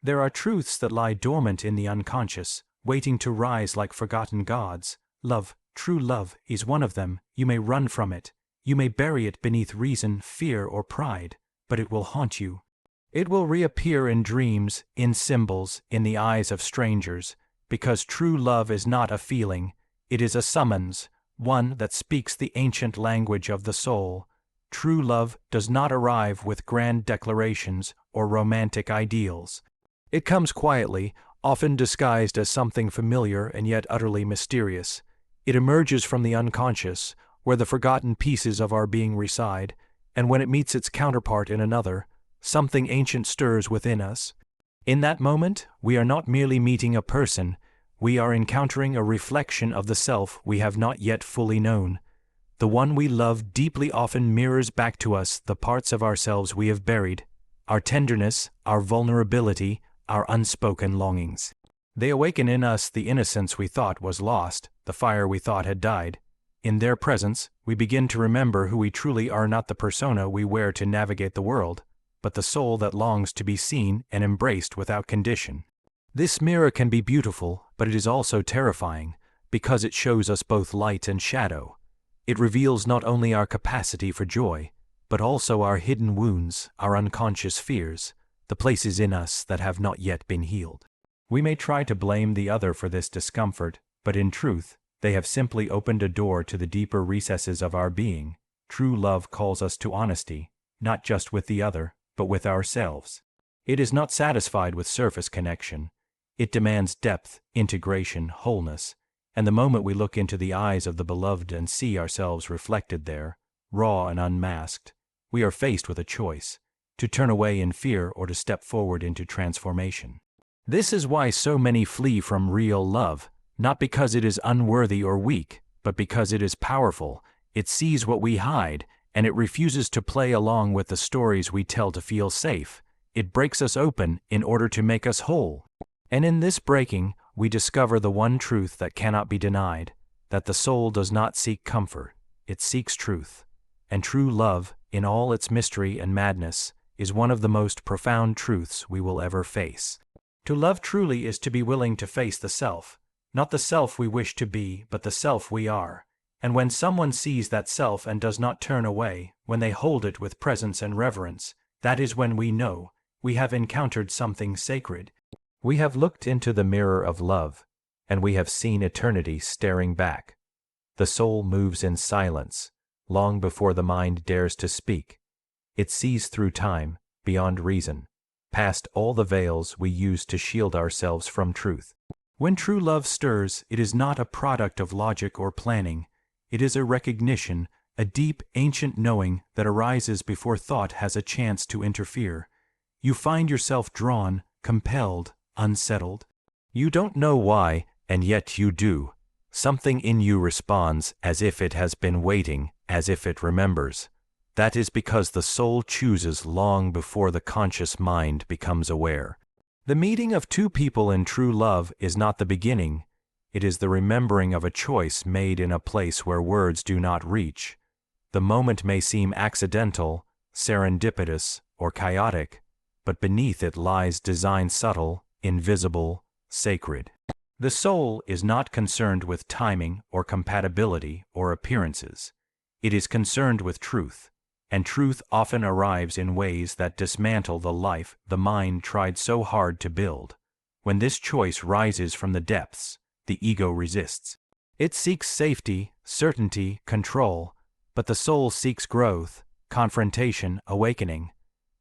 There are truths that lie dormant in the unconscious, waiting to rise like forgotten gods. Love, true love, is one of them. You may run from it. You may bury it beneath reason, fear, or pride, but it will haunt you. It will reappear in dreams, in symbols, in the eyes of strangers, because true love is not a feeling, it is a summons, one that speaks the ancient language of the soul. True love does not arrive with grand declarations or romantic ideals. It comes quietly, often disguised as something familiar and yet utterly mysterious. It emerges from the unconscious, where the forgotten pieces of our being reside, and when it meets its counterpart in another, something ancient stirs within us. In that moment, we are not merely meeting a person, we are encountering a reflection of the self we have not yet fully known. The one we love deeply often mirrors back to us the parts of ourselves we have buried, our tenderness, our vulnerability, our unspoken longings. They awaken in us the innocence we thought was lost, the fire we thought had died. In their presence, we begin to remember who we truly are, not the persona we wear to navigate the world, but the soul that longs to be seen and embraced without condition. This mirror can be beautiful, but it is also terrifying, because it shows us both light and shadow. It reveals not only our capacity for joy, but also our hidden wounds, our unconscious fears, the places in us that have not yet been healed. We may try to blame the other for this discomfort, but in truth, they have simply opened a door to the deeper recesses of our being. True love calls us to honesty, not just with the other, but with ourselves. It is not satisfied with surface connection. It demands depth, integration, wholeness, and the moment we look into the eyes of the beloved and see ourselves reflected there, raw and unmasked, we are faced with a choice, to turn away in fear or to step forward into transformation. This is why so many flee from real love, not because it is unworthy or weak, but because it is powerful. It sees what we hide, and it refuses to play along with the stories we tell to feel safe. It breaks us open in order to make us whole. And in this breaking, we discover the one truth that cannot be denied, that the soul does not seek comfort, it seeks truth. And true love, in all its mystery and madness, is one of the most profound truths we will ever face. To love truly is to be willing to face the self, not the self we wish to be, but the self we are. And when someone sees that self and does not turn away, when they hold it with presence and reverence, that is when we know we have encountered something sacred. We have looked into the mirror of love, and we have seen eternity staring back. The soul moves in silence, long before the mind dares to speak. It sees through time, beyond reason, past all the veils we use to shield ourselves from truth. When true love stirs, it is not a product of logic or planning. It is a recognition, a deep, ancient knowing that arises before thought has a chance to interfere. You find yourself drawn, compelled, unsettled. You don't know why, and yet you do. Something in you responds as if it has been waiting, as if it remembers. That is because the soul chooses long before the conscious mind becomes aware. The meeting of two people in true love is not the beginning. It is the remembering of a choice made in a place where words do not reach. The moment may seem accidental, serendipitous, or chaotic, but beneath it lies design subtle, invisible, sacred. The soul is not concerned with timing or compatibility or appearances. It is concerned with truth, and truth often arrives in ways that dismantle the life the mind tried so hard to build. When this choice rises from the depths, the ego resists. It seeks safety, certainty, control, but the soul seeks growth, confrontation, awakening.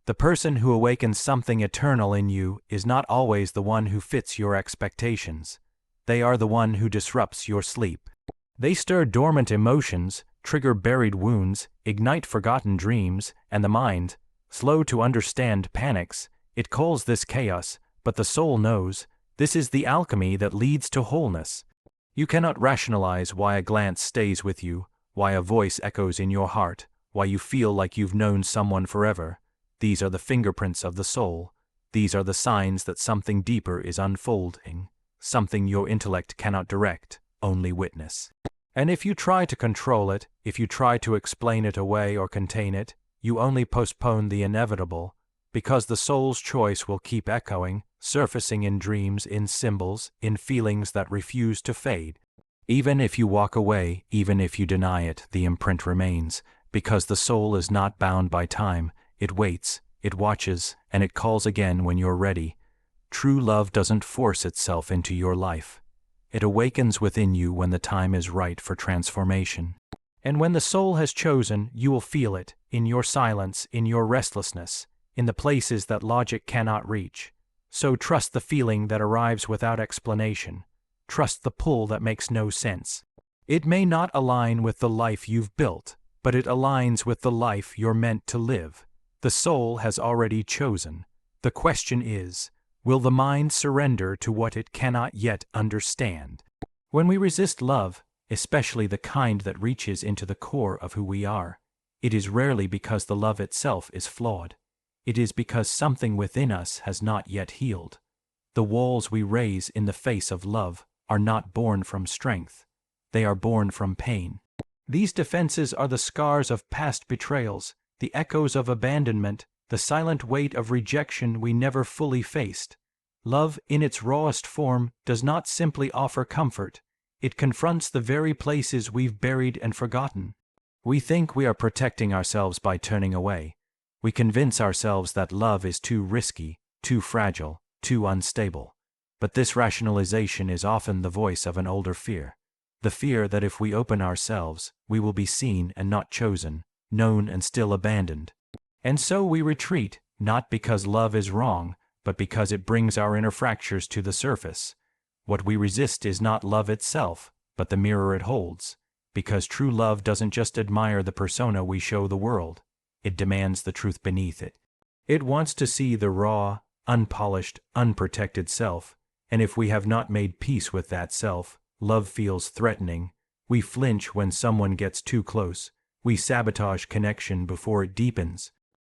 The person who awakens something eternal in you is not always the one who fits your expectations. They are the one who disrupts your sleep. They stir dormant emotions, trigger buried wounds, ignite forgotten dreams, and the mind, slow to understand, panics. It calls this chaos, but the soul knows this is the alchemy that leads to wholeness. You cannot rationalize why a glance stays with you, why a voice echoes in your heart, why you feel like you've known someone forever. These are the fingerprints of the soul. These are the signs that something deeper is unfolding, something your intellect cannot direct, only witness. And if you try to control it, if you try to explain it away or contain it, you only postpone the inevitable, because the soul's choice will keep echoing, surfacing in dreams, in symbols, in feelings that refuse to fade. Even if you walk away, even if you deny it, the imprint remains, because the soul is not bound by time. It waits, it watches, and it calls again when you're ready. True love doesn't force itself into your life. It awakens within you when the time is right for transformation. And when the soul has chosen, you will feel it, in your silence, in your restlessness, in the places that logic cannot reach. So trust the feeling that arrives without explanation. Trust the pull that makes no sense. It may not align with the life you've built, but it aligns with the life you're meant to live. The soul has already chosen. The question is, will the mind surrender to what it cannot yet understand? When we resist love, especially the kind that reaches into the core of who we are, it is rarely because the love itself is flawed. It is because something within us has not yet healed. The walls we raise in the face of love are not born from strength. They are born from pain. These defenses are the scars of past betrayals, the echoes of abandonment, the silent weight of rejection we never fully faced. Love, in its rawest form, does not simply offer comfort. It confronts the very places we've buried and forgotten. We think we are protecting ourselves by turning away. We convince ourselves that love is too risky, too fragile, too unstable. But this rationalization is often the voice of an older fear. The fear that if we open ourselves, we will be seen and not chosen, known and still abandoned. And so we retreat, not because love is wrong, but because it brings our inner fractures to the surface. What we resist is not love itself, but the mirror it holds, because true love doesn't just admire the persona we show the world. It demands the truth beneath it. It wants to see the raw, unpolished, unprotected self, and if we have not made peace with that self, love feels threatening. We flinch when someone gets too close. We sabotage connection before it deepens.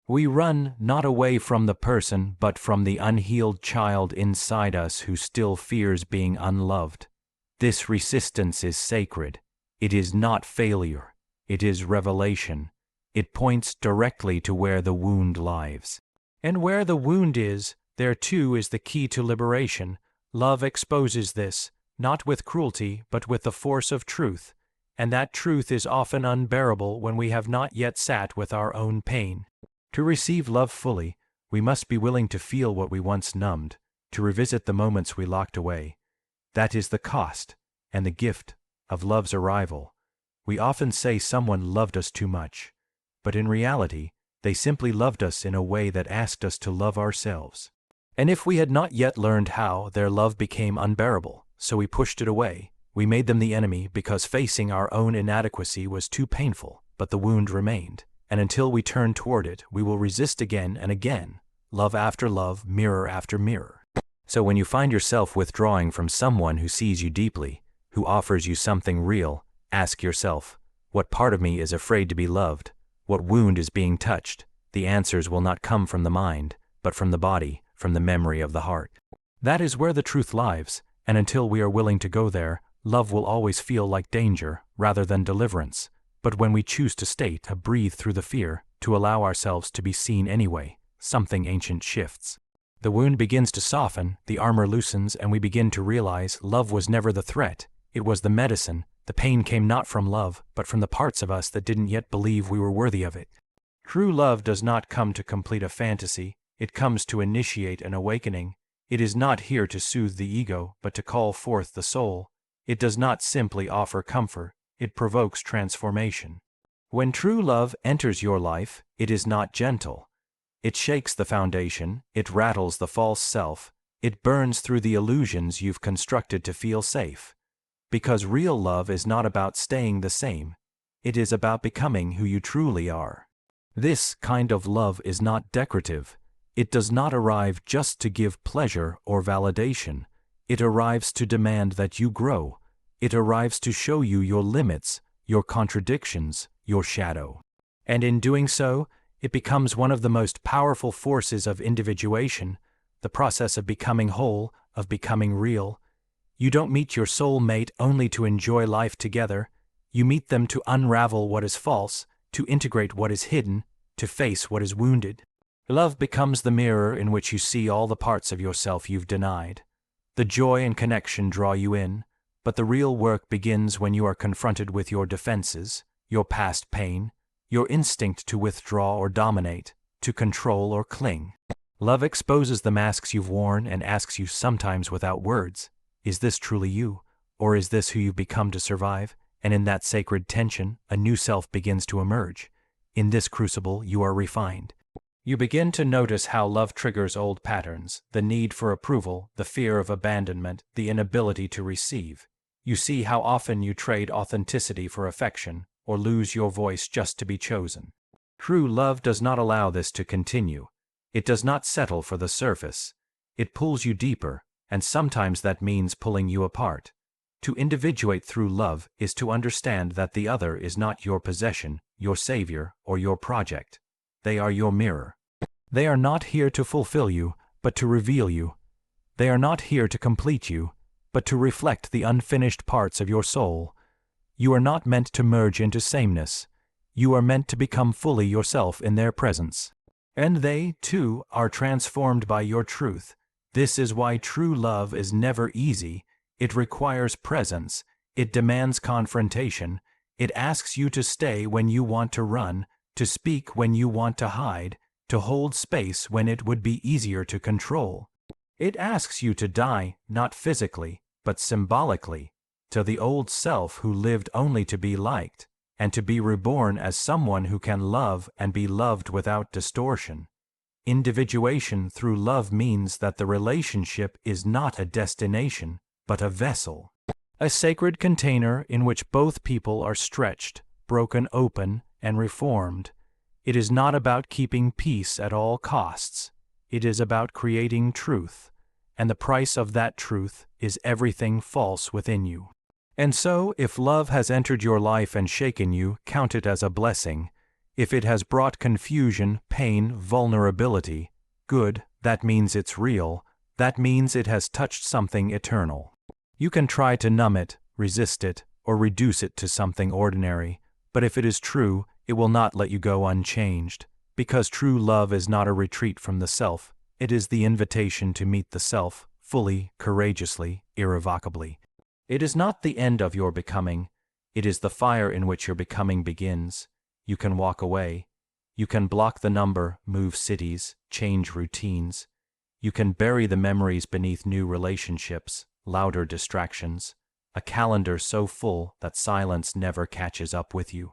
We run not away from the person, but from the unhealed child inside us who still fears being unloved. This resistance is sacred. It is not failure. It is revelation. It points directly to where the wound lies. And where the wound is, there too is the key to liberation. Love exposes this, not with cruelty, but with the force of truth. And that truth is often unbearable when we have not yet sat with our own pain. To receive love fully, we must be willing to feel what we once numbed, to revisit the moments we locked away. That is the cost and the gift of love's arrival. We often say someone loved us too much, but in reality, they simply loved us in a way that asked us to love ourselves. And if we had not yet learned how, their love became unbearable, so we pushed it away. We made them the enemy because facing our own inadequacy was too painful, but the wound remained. And until we turn toward it, we will resist again and again, love after love, mirror after mirror. So when you find yourself withdrawing from someone who sees you deeply, who offers you something real, ask yourself, what part of me is afraid to be loved? What wound is being touched? The answers will not come from the mind, but from the body, from the memory of the heart. That is where the truth lies, and until we are willing to go there, love will always feel like danger rather than deliverance. But when we choose to stay, to breathe through the fear, to allow ourselves to be seen anyway, something ancient shifts. The wound begins to soften, the armor loosens, and we begin to realize love was never the threat. It was the medicine. The pain came not from love, but from the parts of us that didn't yet believe we were worthy of it. True love does not come to complete a fantasy. It comes to initiate an awakening. It is not here to soothe the ego, but to call forth the soul. It does not simply offer comfort. It provokes transformation. When true love enters your life, it is not gentle. It shakes the foundation, it rattles the false self, it burns through the illusions you've constructed to feel safe. Because real love is not about staying the same, it is about becoming who you truly are. This kind of love is not decorative. It does not arrive just to give pleasure or validation. It arrives to demand that you grow. It arrives to show you your limits, your contradictions, your shadow. And in doing so, it becomes one of the most powerful forces of individuation, the process of becoming whole, of becoming real. You don't meet your soul mate only to enjoy life together. You meet them to unravel what is false, to integrate what is hidden, to face what is wounded. Love becomes the mirror in which you see all the parts of yourself you've denied. The joy and connection draw you in, but the real work begins when you are confronted with your defenses, your past pain, your instinct to withdraw or dominate, to control or cling. Love exposes the masks you've worn and asks you, sometimes without words, is this truly you, or is this who you've become to survive? And in that sacred tension, a new self begins to emerge. In this crucible, you are refined. You begin to notice how love triggers old patterns, the need for approval, the fear of abandonment, the inability to receive. You see how often you trade authenticity for affection, or lose your voice just to be chosen. True love does not allow this to continue. It does not settle for the surface. It pulls you deeper, and sometimes that means pulling you apart. To individuate through love is to understand that the other is not your possession, your savior, or your project. They are your mirror. They are not here to fulfill you, but to reveal you. They are not here to complete you, but to reflect the unfinished parts of your soul. You are not meant to merge into sameness. You are meant to become fully yourself in their presence. And they, too, are transformed by your truth. This is why true love is never easy. It requires presence. It demands confrontation. It asks you to stay when you want to run, to speak when you want to hide, to hold space when it would be easier to control. It asks you to die, not physically, but symbolically, to the old self who lived only to be liked, and to be reborn as someone who can love and be loved without distortion. Individuation through love means that the relationship is not a destination, but a vessel, a sacred container in which both people are stretched, broken open, and reformed. It is not about keeping peace at all costs. It is about creating truth, and the price of that truth is everything false within you. And so, if love has entered your life and shaken you, count it as a blessing. If it has brought confusion, pain, vulnerability, good, that means it's real. That means it has touched something eternal. You can try to numb it, resist it, or reduce it to something ordinary, but if it is true, it will not let you go unchanged, because true love is not a retreat from the self. It is the invitation to meet the self, fully, courageously, irrevocably. It is not the end of your becoming. It is the fire in which your becoming begins. You can walk away. You can block the number, move cities, change routines. You can bury the memories beneath new relationships, louder distractions, a calendar so full that silence never catches up with you.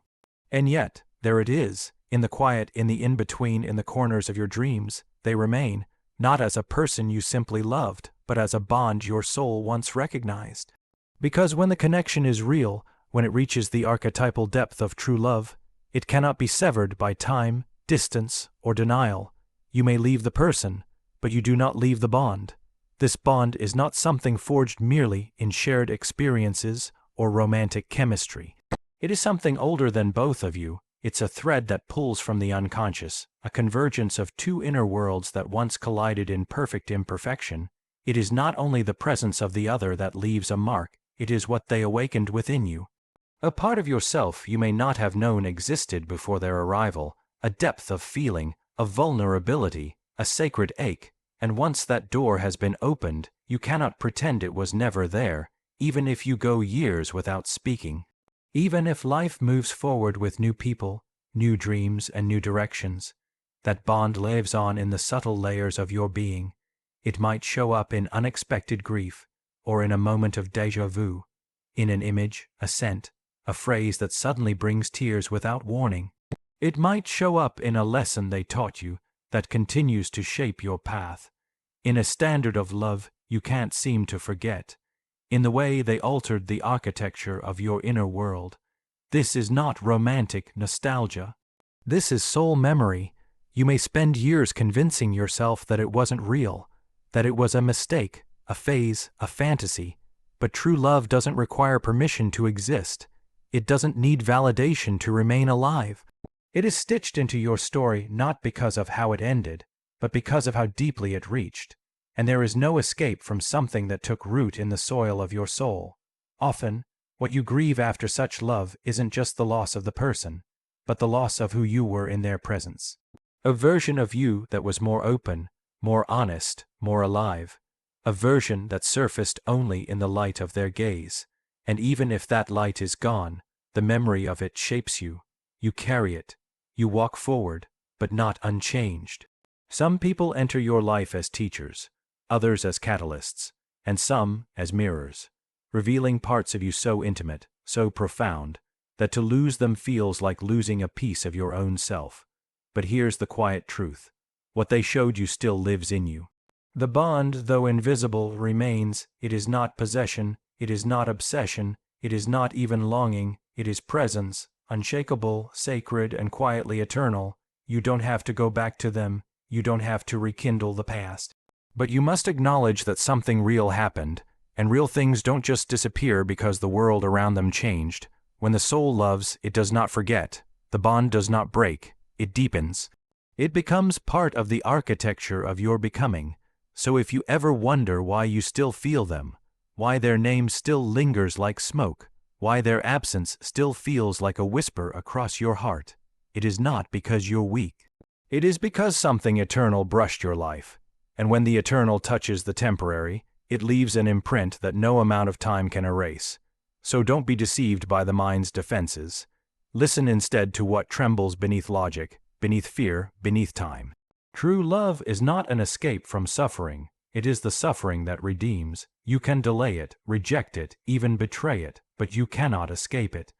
And yet, there it is, in the quiet, in the in-between, in the corners of your dreams. They remain, not as a person you simply loved, but as a bond your soul once recognized. Because when the connection is real, when it reaches the archetypal depth of true love, it cannot be severed by time, distance, or denial. You may leave the person, but you do not leave the bond. This bond is not something forged merely in shared experiences or romantic chemistry. It is something older than both of you. It's a thread that pulls from the unconscious, a convergence of two inner worlds that once collided in perfect imperfection. It is not only the presence of the other that leaves a mark, it is what they awakened within you. A part of yourself you may not have known existed before their arrival, a depth of feeling, of vulnerability, a sacred ache, and once that door has been opened, you cannot pretend it was never there, even if you go years without speaking. Even if life moves forward with new people, new dreams, and new directions, that bond lives on in the subtle layers of your being. It might show up in unexpected grief, or in a moment of déjà vu, in an image, a scent, a phrase that suddenly brings tears without warning. It might show up in a lesson they taught you that continues to shape your path, in a standard of love you can't seem to forget, in the way they altered the architecture of your inner world. This is not romantic nostalgia. This is soul memory. You may spend years convincing yourself that it wasn't real, that it was a mistake, a phase, a fantasy, but true love doesn't require permission to exist. It doesn't need validation to remain alive. It is stitched into your story not because of how it ended, but because of how deeply it reached. And there is no escape from something that took root in the soil of your soul. Often, what you grieve after such love isn't just the loss of the person, but the loss of who you were in their presence. A version of you that was more open, more honest, more alive. A version that surfaced only in the light of their gaze. And even if that light is gone, the memory of it shapes you. You carry it. You walk forward, but not unchanged. Some people enter your life as teachers, others as catalysts, and some as mirrors, revealing parts of you so intimate, so profound, that to lose them feels like losing a piece of your own self. But here's the quiet truth. What they showed you still lives in you. The bond, though invisible, remains. It is not possession, it is not obsession, it is not even longing, it is presence, unshakable, sacred, and quietly eternal. You don't have to go back to them, you don't have to rekindle the past. But you must acknowledge that something real happened, and real things don't just disappear because the world around them changed. When the soul loves, it does not forget. The bond does not break, it deepens. It becomes part of the architecture of your becoming. So if you ever wonder why you still feel them, why their name still lingers like smoke, why their absence still feels like a whisper across your heart, it is not because you're weak. It is because something eternal brushed your life. And when the eternal touches the temporary, it leaves an imprint that no amount of time can erase. So don't be deceived by the mind's defenses. Listen instead to what trembles beneath logic, beneath fear, beneath time. True love is not an escape from suffering. It is the suffering that redeems. You can delay it, reject it, even betray it, but you cannot escape it.